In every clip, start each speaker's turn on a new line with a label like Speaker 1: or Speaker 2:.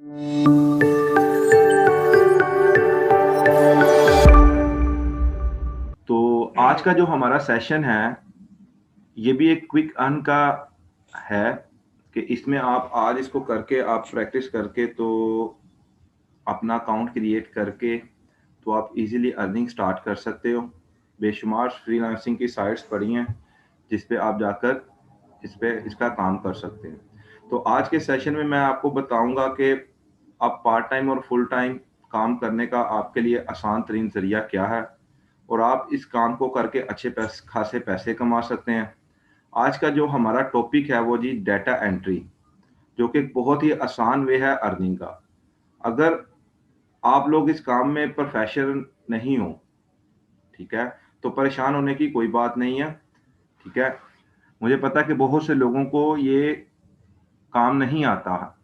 Speaker 1: तो आज का जो हमारा सेशन है, ये भी एक क्विक अर्न का है कि इसमें आप आज इसको करके आप प्रैक्टिस करके तो अपना अकाउंट क्रिएट करके तो आप इजीली अर्निंग स्टार्ट कर सकते हो। बेशुमार फ्रीलांसिंग की साइट्स पड़ी हैं, जिस पे आप जाकर इस पे इसका काम कर सकते हैं। तो आज के सेशन में मैं आपको बताऊँगा कि आप पार्ट टाइम और फुल टाइम काम करने का आपके लिए आसान तरीन ज़रिया क्या है और आप इस काम को करके अच्छे खासे पैसे कमा सकते हैं। आज का जो हमारा टॉपिक है वो जी डाटा एंट्री, जो कि एक बहुत ही आसान वे है अर्निंग का। अगर आप लोग इस काम में प्रोफेशनल नहीं हो, ठीक है? तो परेशान होने की कोई बात नहीं है, ठीक है? मुझे पता है कि बहुत से लोगों को ये काम नहीं आता,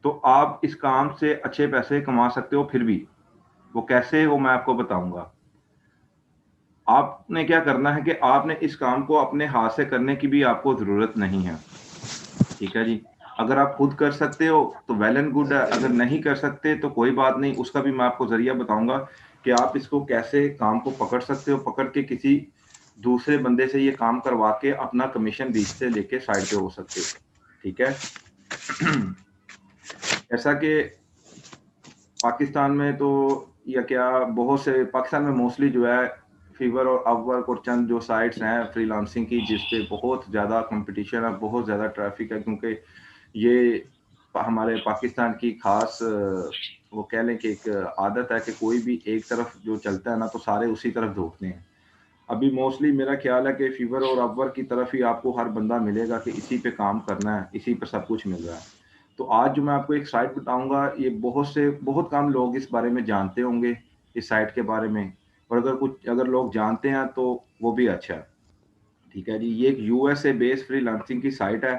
Speaker 1: तो आप इस काम से अच्छे पैसे कमा सकते हो फिर भी। वो कैसे, वो मैं आपको बताऊँगा। आपने क्या करना है कि आपने इस काम को अपने हाथ से करने की भी आपको ज़रूरत नहीं है, ठीक है जी? अगर आप खुद कर सकते हो तो वेल एंड गुड है, अगर नहीं कर सकते तो कोई बात नहीं, उसका भी मैं आपको ज़रिया बताऊँगा कि आप इसको कैसे काम को पकड़ सकते हो, पकड़ के किसी दूसरे बंदे से ये काम करवा के अपना कमीशन बीच से लेके साइड पे हो सकते हो, ठीक है? जैसा कि पाकिस्तान में तो या क्या बहुत से पाकिस्तान में मोस्टली जो है फ़ीवर और अपवर्क और चंद जो साइट्स हैं फ्रीलांसिंग की जिस पे बहुत ज़्यादा कंपटीशन है, बहुत ज़्यादा ट्रैफ़िक है क्योंकि ये हमारे पाकिस्तान की ख़ास वो कह लें कि एक आदत है कि कोई भी एक तरफ जो चलता है ना तो सारे उसी तरफ दौड़ते हैं। अभी मोस्टली मेरा ख़्याल है कि फ़ीवर और अपवर्क की तरफ ही आपको हर बंदा मिलेगा कि इसी पे काम करना है, इसी पे सब कुछ मिल रहा है। तो आज जो मैं आपको एक साइट बताऊँगा, ये बहुत कम लोग इस बारे में जानते होंगे, इस साइट के बारे में। और अगर लोग जानते हैं तो वो भी अच्छा है। ठीक है जी, ये एक यूएसए बेस्ड फ्रीलांसिंग की साइट है,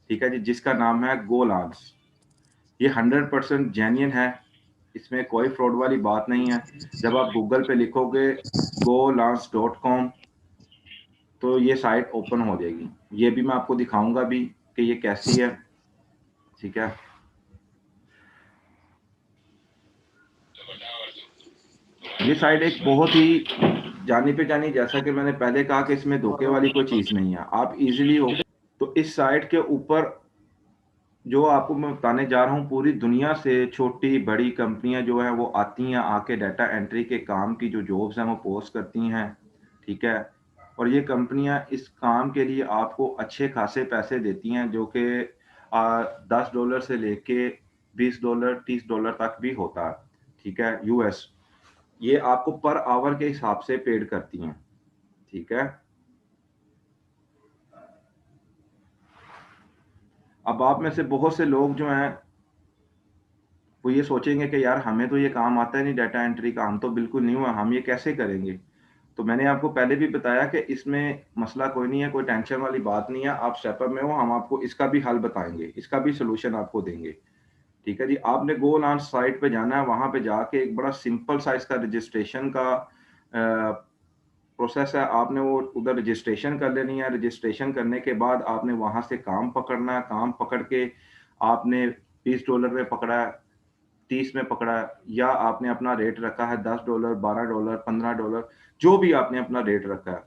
Speaker 1: ठीक है जी, जिसका नाम है गोलांस। ये 100% जेन्युइन है, इसमें कोई फ्रॉड वाली बात नहीं है। जब आप गूगल पे लिखोगे golans.com तो ये साइट ओपन हो जाएगी। ये भी मैं आपको दिखाऊँगा भी कि ये कैसी है, ठीक है? ये साइट एक बहुत ही जानी-पहचानी, जैसा कि मैंने पहले कहा कि इसमें धोखे वाली कोई चीज़ नहीं है। आप ईज़िली हो तो इस साइट के ऊपर जो आपको मैं बताने जा रहा हूँ, पूरी दुनिया से छोटी-बड़ी कंपनियाँ जो हैं वो आती हैं, आके डाटा एंट्री के काम की जो जॉब्स हैं वो पोस्ट करती हैं, ठीक है? और ये कंपनियाँ इस काम के लिए आपको अच्छे खासे पैसे देती हैं जो कि $10 से लेके $20, $30 तक भी होता है, ठीक है? यूएस। ये आपको पर आवर के हिसाब से पेड करती हैं, ठीक है? अब आप में से बहुत से लोग जो हैं, वो ये सोचेंगे कि यार हमें तो ये काम आता ही नहीं डाटा एंट्री का, हम तो बिल्कुल न्यू हैं, हम ये कैसे करेंगे? तो मैंने आपको पहले भी बताया कि इसमें मसला कोई नहीं है, कोई टेंशन वाली बात नहीं है, आप स्टेप में हो, हम आपको इसका भी हल बताएँगे, इसका भी सॉल्यूशन आपको देंगे, ठीक है जी? आपने गो लॉन्च साइट पे जाना है, वहाँ पे जाके एक बड़ा सिंपल सा इसका रजिस्ट्रेशन का प्रोसेस है, आपने वो उधर रजिस्ट्रेशन कर लेनी है, रजिस्ट्रेशन करने के बाद आपने वहाँ से काम पकड़ना है, काम पकड़ के आपने $20 में पकड़ा है, 30 में पकड़ा है या आपने अपना रेट रखा है $10, $12, $15, जो भी आपने अपना रेट रखा है।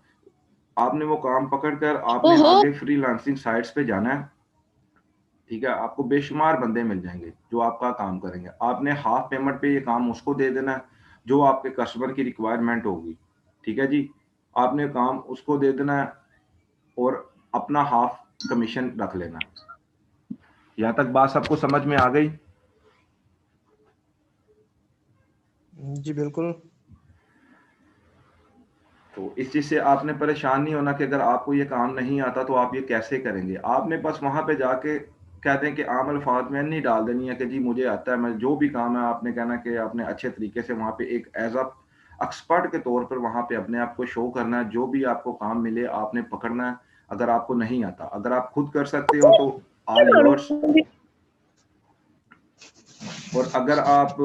Speaker 1: आपने वो काम पकड़ कर आपने
Speaker 2: ओहो!
Speaker 1: आगे फ्रीलांसिंग साइट्स पे जाना है, ठीक है? आपको बेशुमार बंदे मिल जाएँगे, जो आपका काम करेंगे। आपने हाफ़ पेमेंट पे ये काम उसको दे देना है, जो आपके कस्टमर की रिक्वायरमेंट होगी, ठीक है जी? आपने काम उसको दे देना है और अपना हाफ़ कमीशन रख लेना है। यहाँ तक बात सबको समझ में आ गई?
Speaker 2: जी, बिल्कुल।
Speaker 1: तो इस चीज़ से आपने परेशान नहीं होना कि अगर आपको ये काम नहीं आता तो आप ये कैसे करेंगे? आपने बस वहाँ पे जाके कहते हैं कि आम अल्फ़ाज़ में नहीं डाल देनी है कि जी मुझे आता है, मैं जो भी काम है आपने कहना कि आपने अच्छे तरीके से वहाँ पे एक ऐज़ अ एक्सपर्ट के तौर पर वहाँ पे अपने आप को शो करना है, जो भी आपको काम मिले आपने पकड़ना है, अगर आपको नहीं आता। अगर आप खुद कर सकते हो तो ऑल योर्स, और अगर आप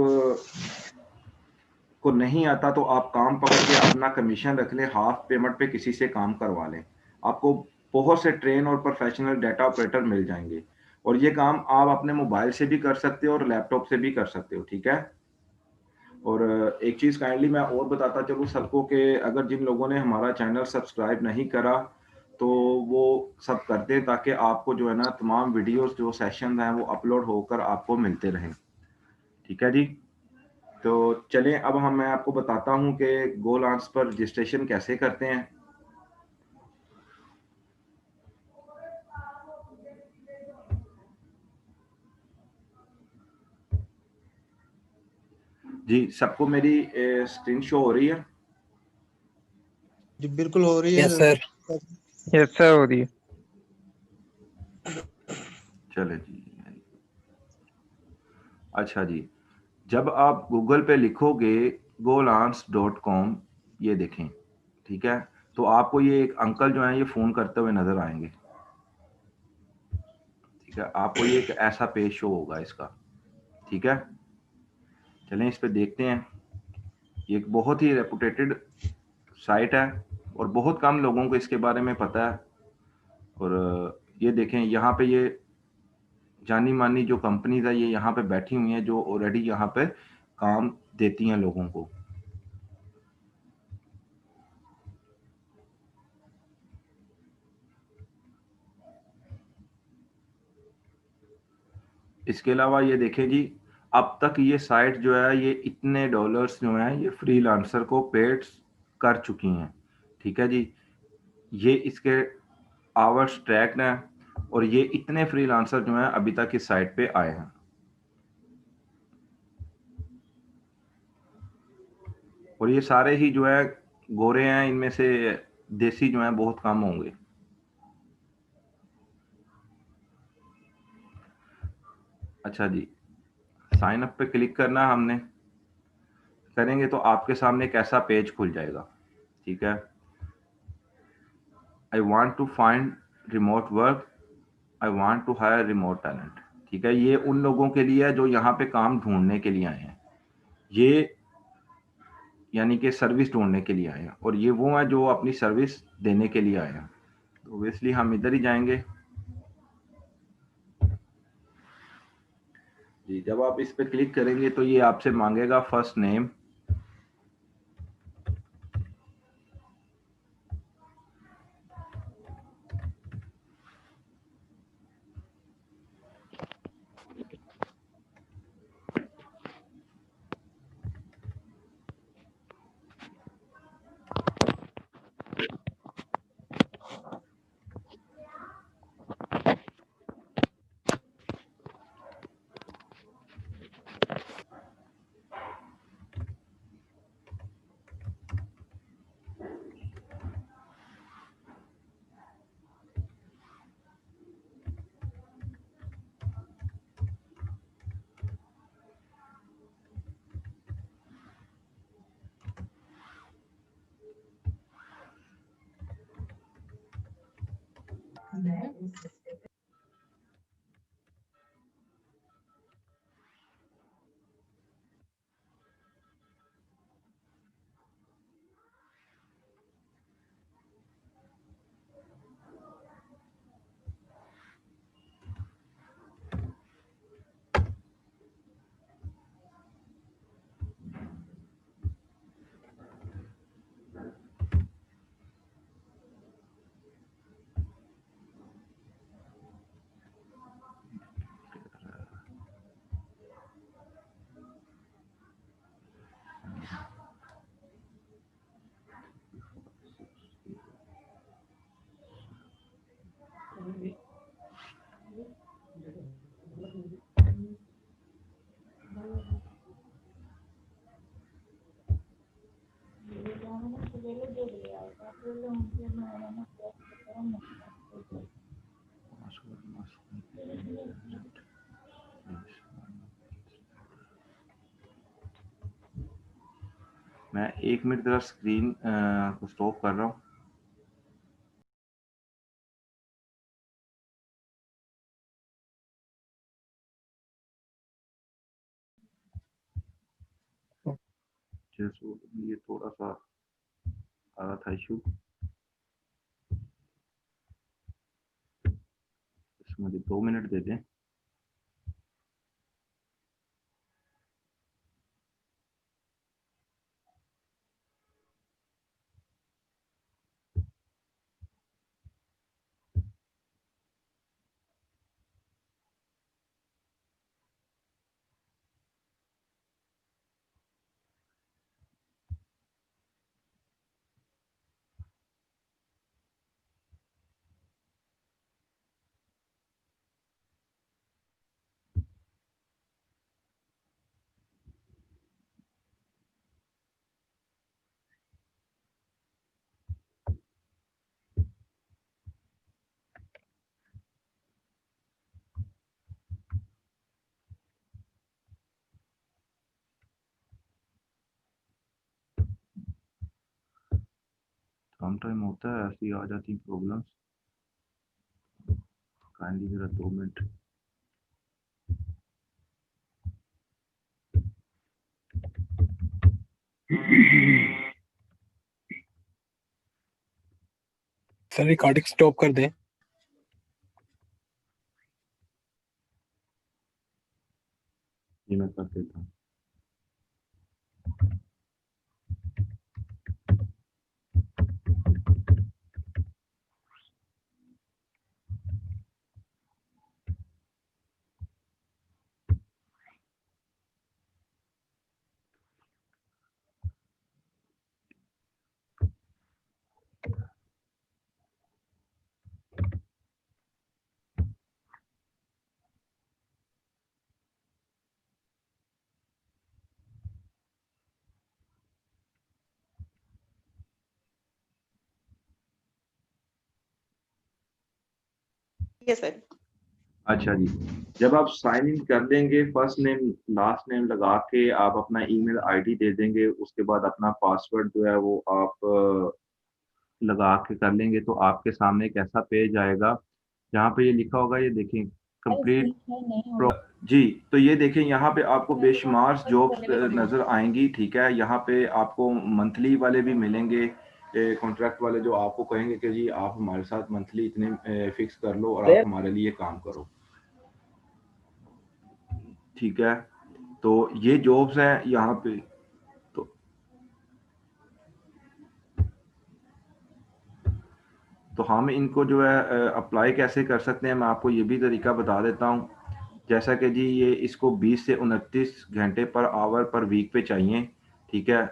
Speaker 1: को नहीं आता तो आप काम पकड़ के अपना कमीशन रख लें, हाफ पेमेंट पे किसी से काम करवा लें। आपको बहुत से ट्रेन और प्रोफेशनल डाटा ऑपरेटर मिल जाएँगे और ये काम आप अपने मोबाइल से भी कर सकते हो और लैपटॉप से भी कर सकते हो, ठीक है? और एक चीज़ काइंडली मैं और बताता चलूँ सबको कि अगर जिन लोगों ने हमारा चैनल सब्सक्राइब नहीं करा, तो वो सब कर दें ताकि आपको जो है ना तमाम वीडियोज़ जो सेशंस हैं वो अपलोड होकर आपको मिलते रहें। ठीक है जी? तो चलें अब मैं आपको बताता हूँ कि गोलांस पर रजिस्ट्रेशन कैसे करते हैं। जी, सबको मेरी स्क्रीन शो हो रही है?
Speaker 2: जी बिल्कुल हो रही
Speaker 3: यस
Speaker 2: है।
Speaker 3: सर।
Speaker 4: यस सर, हो रही है।
Speaker 1: चले जी। अच्छा जी, जब आप गूगल पे लिखोगे golans.com, ये देखें, ठीक है? तो आपको ये एक अंकल जो हैं ये फ़ोन करते हुए नज़र आएँगे। ठीक है? आपको ये एक ऐसा पेज शो होगा इसका, ठीक है? चलें इस पे देखते हैं। ये एक बहुत ही रेपुटेटेड साइट है और बहुत कम लोगों को इसके बारे में पता है। और ये देखें यहाँ पे ये जानी-मानी जो कंपनीज़ है ये यहाँ पे बैठी हुई हैं जो ऑलरेडी यहाँ पे काम देती हैं लोगों को। इसके अलावा ये देखें जी, अब तक ये साइट जो है ये इतने डॉलर्स जो हैं ये फ्रीलांसर को पेड कर चुकी हैं। ठीक है जी? ये इसके आवर्स ट्रैक्ड हैं और ये इतने फ्रीलांसर जो हैं अभी तक इस साइट पे आए हैं। और ये सारे ही जो है गोरे हैं, इनमें से देसी जो हैं बहुत कम होंगे। अच्छा जी, साइन अप पे क्लिक करना है हमने। करेंगे तो आपके सामने एक ऐसा पेज खुल जाएगा, ठीक है? I want to find remote work, I want to hire remote talent. ठीक है? ये उन लोगों के लिए है जो यहाँ पे काम ढूँढने के लिए आए हैं। ये यानी कि सर्विस ढूँढने के लिए आए हैं और ये वो हैं जो अपनी सर्विस देने के लिए आए हैं। तो ऑब्वियसली हम इधर ही जाएँगे। जी, जब आप इस पे क्लिक करेंगे तो ये आपसे माँगेगा फर्स्ट नेम। मैं 1 मिनट ज़रा स्क्रीन को स्टॉप कर रहा हूँ। ये थोड़ा-सा आ रहा था इश्यू। इसमें मुझे 2 मिनट दे दें। सम टाइम होता है, ऐसी आ जाती प्रॉब्लम्स। काइंडली जरा 2 मिनट।
Speaker 3: सर रिकॉर्डिंग स्टॉप कर दें।
Speaker 1: ये मैं कर देता हूँ।
Speaker 5: Yes sir.
Speaker 1: अच्छा जी, जब आप साइन इन कर देंगे, फर्स्ट नेम लास्ट नेम लगा के आप अपना ईमेल आईडी दे देंगे, उसके बाद अपना पासवर्ड जो है वो आप लगा के कर लेंगे, तो आपके सामने एक ऐसा पेज आएगा जहाँ पे ये लिखा होगा, ये देखें कंप्लीट जी। तो ये देखें यहाँ पे आपको बेशुमार जॉब्स नज़र आएंगी, ठीक है। यहाँ पे आपको मंथली वाले भी मिलेंगे, कॉन्ट्रैक्ट वाले, जो आपको कहेंगे कि जी आप हमारे साथ मंथली इतने फिक्स कर लो और आप हमारे लिए काम करो, ठीक है। तो ये जॉब्स हैं यहाँ पे। तो हम इनको जो है अप्लाई कैसे कर सकते हैं, मैं आपको ये भी तरीका बता देता हूँ। जैसा कि जी ये इसको 20 से 29 घंटे पर आवर पर वीक पे चाहिए, ठीक है।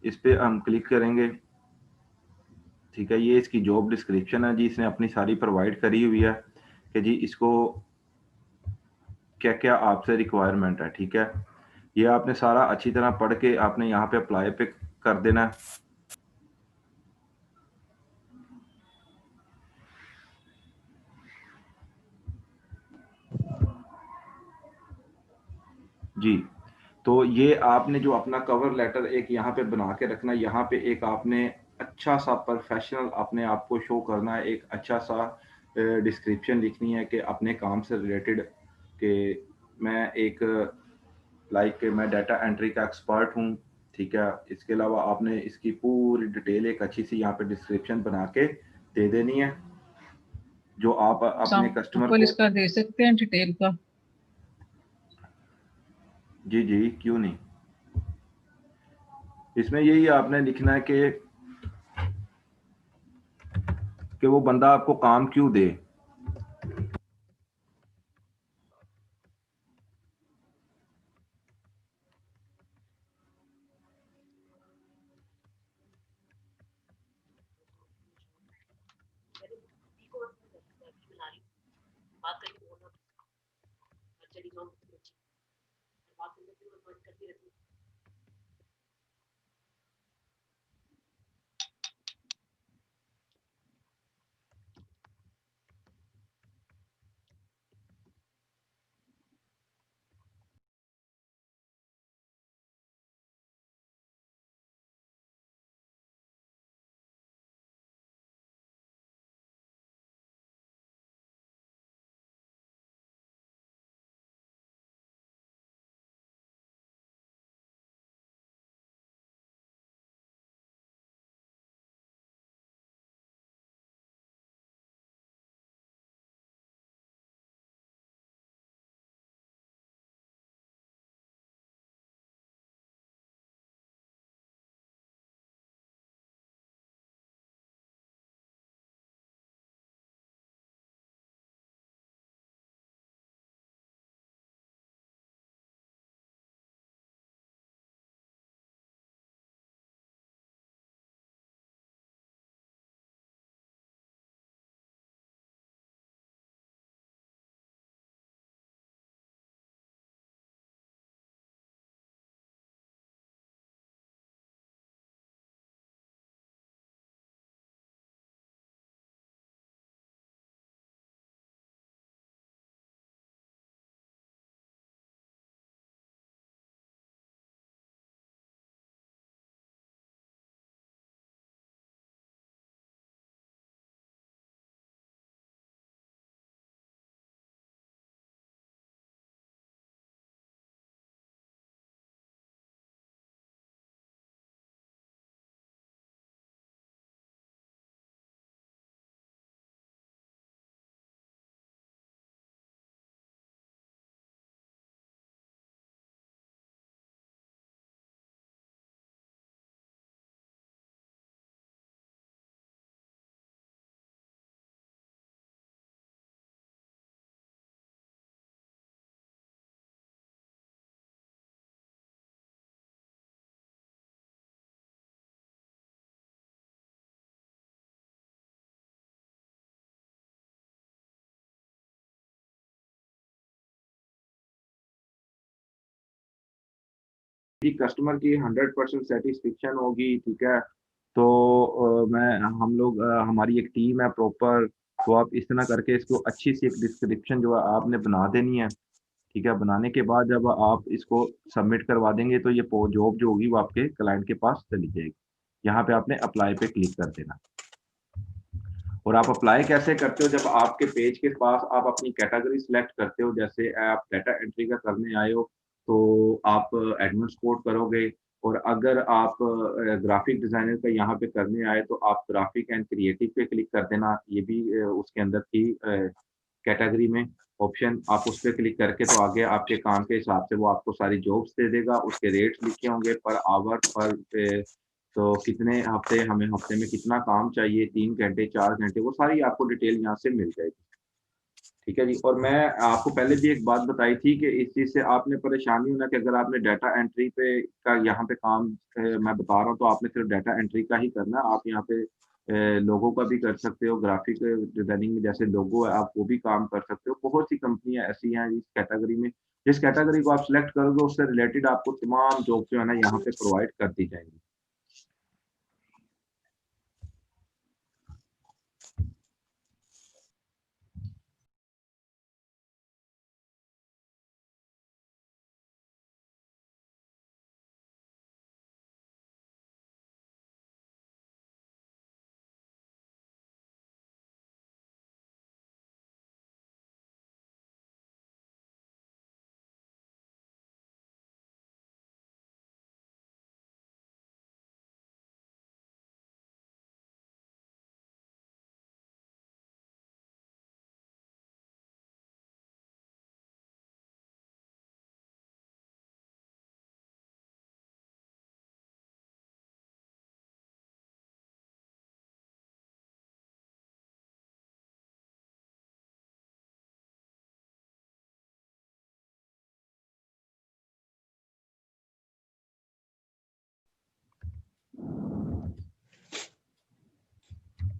Speaker 1: इस पे हम क्लिक करेंगे, ठीक है। ये इसकी जॉब डिस्क्रिप्शन है जी, इसने अपनी सारी प्रोवाइड करी हुई है कि जी इसको क्या क्या आपसे रिक्वायरमेंट है, ठीक है। ये आपने सारा अच्छी तरह पढ़ के आपने यहाँ पे अप्लाई पे कर देना है। जी, तो ये आपने जो अपना कवर लेटर एक यहाँ पे बना के रखना है, यहाँ पे एक आपने अच्छा सा प्रोफेशनल अपने आप को शो करना है, एक अच्छा सा डिस्क्रिप्शन लिखनी है कि अपने काम से रिलेटेड, कि मैं एक मैं डाटा एंट्री का एक्सपर्ट हूँ, ठीक है। इसके अलावा आपने इसकी पूरी डिटेल एक अच्छी सी यहाँ पे डिस्क्रिप्शन बना के दे देनी है, जो आप अपने कस्टमर
Speaker 6: सैंपल
Speaker 1: को।
Speaker 6: इसका दे सकते हैं डिटेल का?
Speaker 1: जी जी, क्यों नहीं। इसमें यही आपने लिखना है कि वो बंदा आपको काम क्यों दे। कस्टमर की 100% सेटिस्फेक्शन होगी, ठीक है, तो हमारी एक टीम है प्रॉपर, तो आप इस तरह करके इसको अच्छी सी एक डिस्क्रिप्शन जो है आपने बना देनी है, ठीक है। बनाने के बाद जब आप इसको सबमिट करवा देंगे तो ये जॉब जो होगी वो आपके क्लाइंट के पास चली जाएगी। यहाँ पे आपने अप्लाई पे क्लिक कर देना। और आप अप्लाई कैसे करते हो, जब आपके पेज के पास आप अपनी कैटेगरी सिलेक्ट करते हो, जैसे आप डाटा एंट्री का करने आए हो तो आप एडमिन सपोर्ट करोगे, और अगर आप ग्राफिक डिजाइनर का यहाँ पे करने आए तो आप ग्राफिक एंड क्रिएटिव पे क्लिक कर देना। ये भी उसके अंदर थी कैटेगरी में ऑप्शन, आप उस पर क्लिक करके तो आगे आपके काम के हिसाब से वो आपको सारी जॉब्स दे देगा, उसके रेट्स लिखे होंगे पर आवर पर तो कितने हफ्ते, हमें हफ्ते में कितना काम चाहिए, 3 घंटे 4 घंटे, वो सारी आपको डिटेल यहाँ से मिल जाएगी, ठीक है जी। और मैं आपको पहले भी एक बात बताई थी कि इस चीज़ से आपने परेशानी होना कि अगर आपने डाटा एंट्री पे का यहाँ पे काम मैं बता रहा हूँ तो आपने सिर्फ डाटा एंट्री का ही करना है। आप यहाँ पे लोगो का भी कर सकते हो, ग्राफिक डिजाइनिंग में जैसे लोगो है आप वो भी काम कर सकते हो। बहुत सी कंपनियां ऐसी हैं इस कैटेगरी में, जिस कैटेगरी को आप सिलेक्ट करोगे उससे रिलेटेड आपको तमाम जॉब जो है ना यहाँ पे प्रोवाइड कर दी जाएंगी।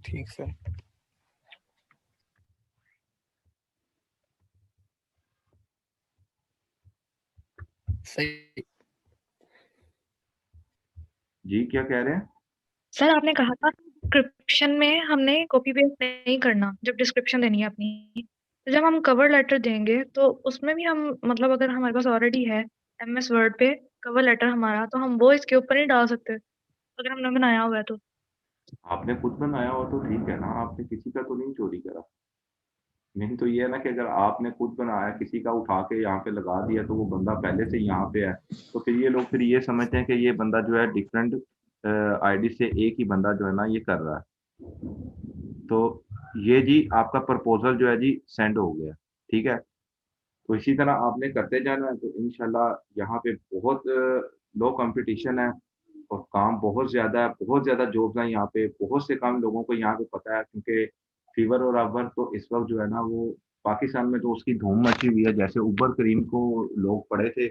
Speaker 3: ठीक सर। सही।
Speaker 1: जी क्या कह रहे हैं?
Speaker 7: सर आपने कहा था डिस्क्रिप्शन में हमने कॉपी पेस्ट नहीं करना जब डिस्क्रिप्शन देनी है अपनी, तो जब हम कवर लेटर देंगे तो उसमें भी हम मतलब अगर हमारे पास ऑलरेडी है MS वर्ड पे कवर लेटर हमारा, तो हम वो इसके ऊपर नहीं डाल सकते अगर हमने बनाया हुआ है तो।
Speaker 1: आपने खुद बनाया हो तो ठीक है ना, आपने किसी का तो नहीं चोरी करा। नहीं तो ये है ना कि अगर आपने खुद बनाया, किसी का उठा के यहाँ पे लगा दिया तो वो बंदा पहले से यहाँ पे है, तो फिर ये लोग फिर ये समझते हैं कि ये बंदा जो है डिफरेंट आईडी से एक ही बंदा जो है ना ये कर रहा है। तो ये जी आपका प्रपोजल जो है जी सेंड हो गया, ठीक है। तो इसी तरह आपने करते जाना है, तो इंशाल्लाह यहाँ पे बहुत लो कंपटीशन है और काम बहुत ज़्यादा है, बहुत ज़्यादा जॉब्स हैं यहाँ पे, बहुत से काम लोगों को यहाँ पे पता है, क्योंकि फीवर और अवर तो इस वक्त जो है ना वो पाकिस्तान में तो उसकी धूम मची हुई है। जैसे उबर करीम को लोग पढ़े थे,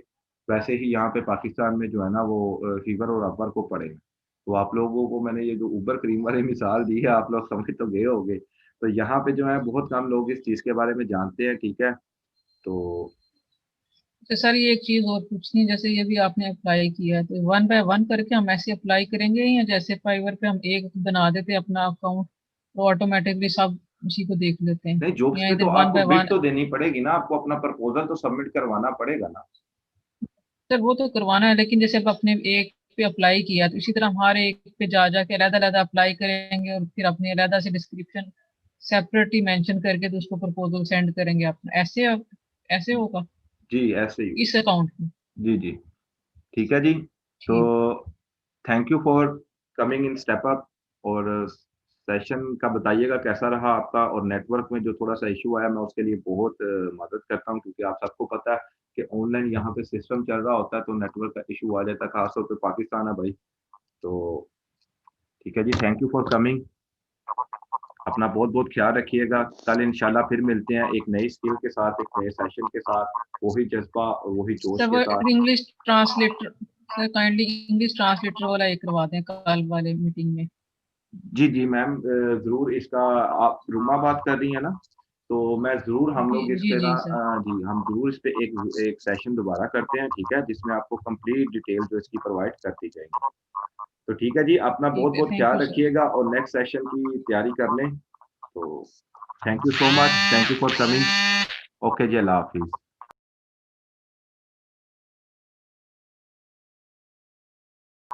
Speaker 1: वैसे ही यहाँ पे पाकिस्तान में जो है ना वो फीवर और अवर को पढ़े। तो आप लोगों को मैंने ये जो उबर करीम वाली मिसाल दी है, आप लोग समझ तो गए होंगे। तो यहाँ पे जो है बहुत कम लोग इस चीज़ के बारे में जानते हैं, ठीक है। तो
Speaker 6: तो सर ये एक चीज और पूछनी, जैसे ये भी आपने अप्लाई किया है तो 1 बाय 1 करके हम ऐसे अप्लाई करेंगे, या जैसे फाइवर पे हम एक बना देते हैं अपना अकाउंट तो ऑटोमेटिकली सब उसी को देख लेते हैं,
Speaker 1: नहीं, जॉब्स
Speaker 6: या
Speaker 1: पे
Speaker 6: इधर
Speaker 1: तो
Speaker 6: 1
Speaker 1: आपको
Speaker 6: बाय
Speaker 1: बिड
Speaker 6: 1?
Speaker 1: तो देनी पड़ेगी ना, आपको अपना प्रपोजल तो सबमिट करवाना पड़ेगा ना।
Speaker 6: सर वो तो करवाना है, लेकिन जैसे अब अपने एक पे अप्लाई किया तो इसी तरह हम हर एक पे जा जाके अलग अलग अप्लाई करेंगे और फिर अपने अलग से डिस्क्रिप्शन सेपरेटली मेंशन करके तो उसको प्रपोजल सेंड करेंगे अपना, ऐसे ऐसे होगा
Speaker 1: जी ऐसे ही।
Speaker 6: इस अकाउंट में?
Speaker 1: जी जी ठीक है जी। तो
Speaker 6: ठीक।
Speaker 1: Thank you for coming in step up. और सेशन का बताइएगा कैसा रहा आपका, और नेटवर्क में जो थोड़ा सा इशू आया मैं उसके लिए बहुत मदद करता हूँ, क्योंकि आप सबको पता है कि ऑनलाइन यहाँ पे सिस्टम चल रहा होता है तो नेटवर्क का इशू आ जाता है, खासतौर पे पाकिस्तान है भाई। तो ठीक है जी, थैंक यू फॉर कमिंग। अपना बहुत बहुत ख्याल रखिएगा। कल इंशाल्लाह फिर मिलते हैं एक नई स्किल के साथ, एक नए सेशन के साथ, वही जज्बा और वही जोश
Speaker 6: सर
Speaker 1: के
Speaker 6: वो
Speaker 1: साथ।
Speaker 6: English translator, sir kindly English translator वाला एक करवा दें कल वाले मीटिंग में।
Speaker 1: जी जी मैम, जरूर। इसका आप रुमा बात कर रही है ना? तो मैं जरूर हम लोग
Speaker 6: जी
Speaker 1: इस
Speaker 6: जी
Speaker 1: पे
Speaker 6: जी
Speaker 1: ना
Speaker 6: सर
Speaker 1: जी हम जरूर इस पे एक सेशन दोबारा करते हैं, ठीक है, जिसमें आपको कंप्लीट डिटेल जो इसकी प्रोवाइड कर दी जाएगी। तो ठीक है जी, अपना बहुत
Speaker 6: ठीक है
Speaker 1: बहुत
Speaker 6: थैंक
Speaker 1: ख्याल
Speaker 6: यू सर
Speaker 1: रखिएगा और नेक्स्ट सेशन की तैयारी कर लें। तो thank you so much, thank you for coming. Okay जी, अल्लाह हाफिज।